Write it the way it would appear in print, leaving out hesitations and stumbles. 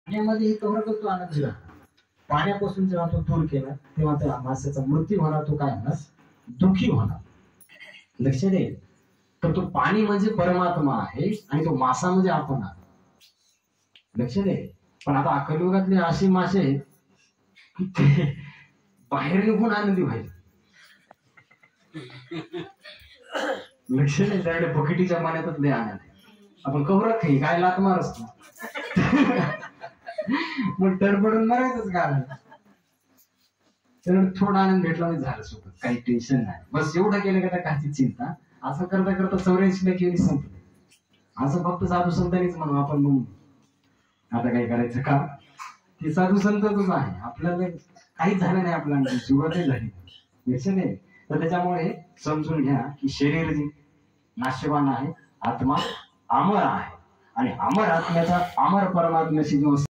पाण्यामध्ये कव्हर करतो आनंद झाला. पाण्यापासून जेव्हा तो दूर केला तेव्हा त्या माशाचा मृत्यू होणार, तो काय होणार, दुःखी होणार. लक्षात येईल. तर तो पाणी म्हणजे परमात्मा आहे आणि तो मासा म्हणजे आपण आहे. लक्षात येईल. पण आता कलियुगातले असे मासे आहेत की ते बाहेर निघून आनंदी व्हायचे. लक्षात येईल. त्याकडे बकेटीच्या पाण्यातच लय आनंद आहे. आपण कवरात खाई काय लात मार असतो मग टरपडून मरायचंच का. तर थोडा आनंद भेटला म्हणजे झालं सोबत, काही टेन्शन नाही. बस एवढं केलं का काही चिंता. असं करता करता 84 संपले. असं फक्त साधू संतांनीच म्हणू आपण. मग आता काय करायचं का, ते साधू संतच आहे. आपल्याला काहीच झालं नाही, आपल्याला सुरुवातही झाली नाही. तर त्याच्यामुळे समजून घ्या की शरीर जे नाशवान आहे, आत्मा अमर आहे आणि अमर आत्म्याचा अमर परमात्म्याशी जो